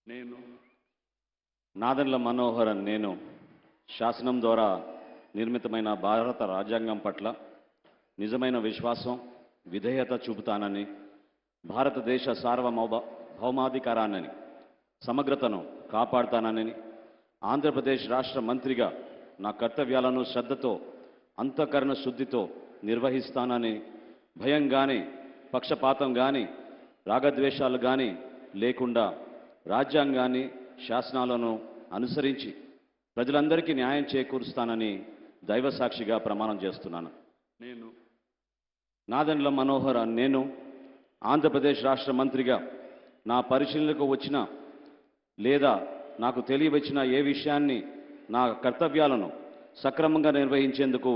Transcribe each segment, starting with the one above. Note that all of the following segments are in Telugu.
నేను నాదెండ్ల మనోహరన్ నేను శాసనం ద్వారా నిర్మితమైన భారత రాజ్యాంగం పట్ల నిజమైన విశ్వాసం విధేయత చూపుతానని భారతదేశ భౌమాధికారాన్ని సమగ్రతను కాపాడుతానని ఆంధ్రప్రదేశ్ రాష్ట్ర మంత్రిగా నా కర్తవ్యాలను శ్రద్ధతో అంతఃకరణ శుద్ధితో నిర్వహిస్తానని భయం కానీ పక్షపాతం కానీ రాగద్వేషాలు కానీ లేకుండా రాజ్యాంగాన్ని శాసనాలను అనుసరించి ప్రజలందరికీ న్యాయం చేకూరుస్తానని దైవ సాక్షిగా ప్రమాణం చేస్తున్నాను. నేను నాదెండ్ల మనోహర్ నేను ఆంధ్రప్రదేశ్ రాష్ట్ర మంత్రిగా నా పరిశీలనకు వచ్చిన లేదా నాకు తెలియవచ్చిన ఏ విషయాన్ని నా కర్తవ్యాలను సక్రమంగా నిర్వహించేందుకు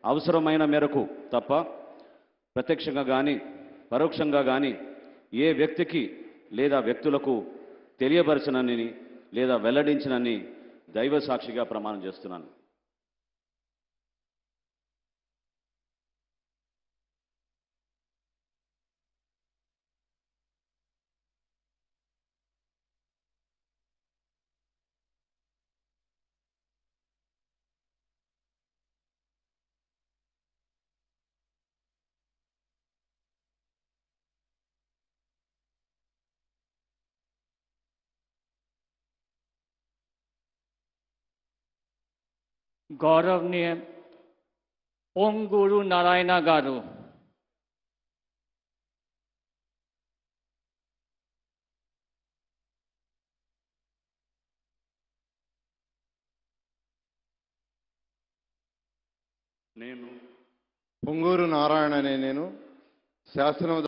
అవసరమైన మేరకు తప్ప ప్రత్యక్షంగా కానీ పరోక్షంగా కానీ ఏ వ్యక్తికి లేదా వ్యక్తులకు తెలియపరచనని లేదా వెల్లడించనని దైవ సాక్షిగా ప్రమాణం చేస్తున్నాను. गौरवनीय पोंगूरू नारायण गारू నేను పొంగూరు నారాయణ అనే నేను శాసనం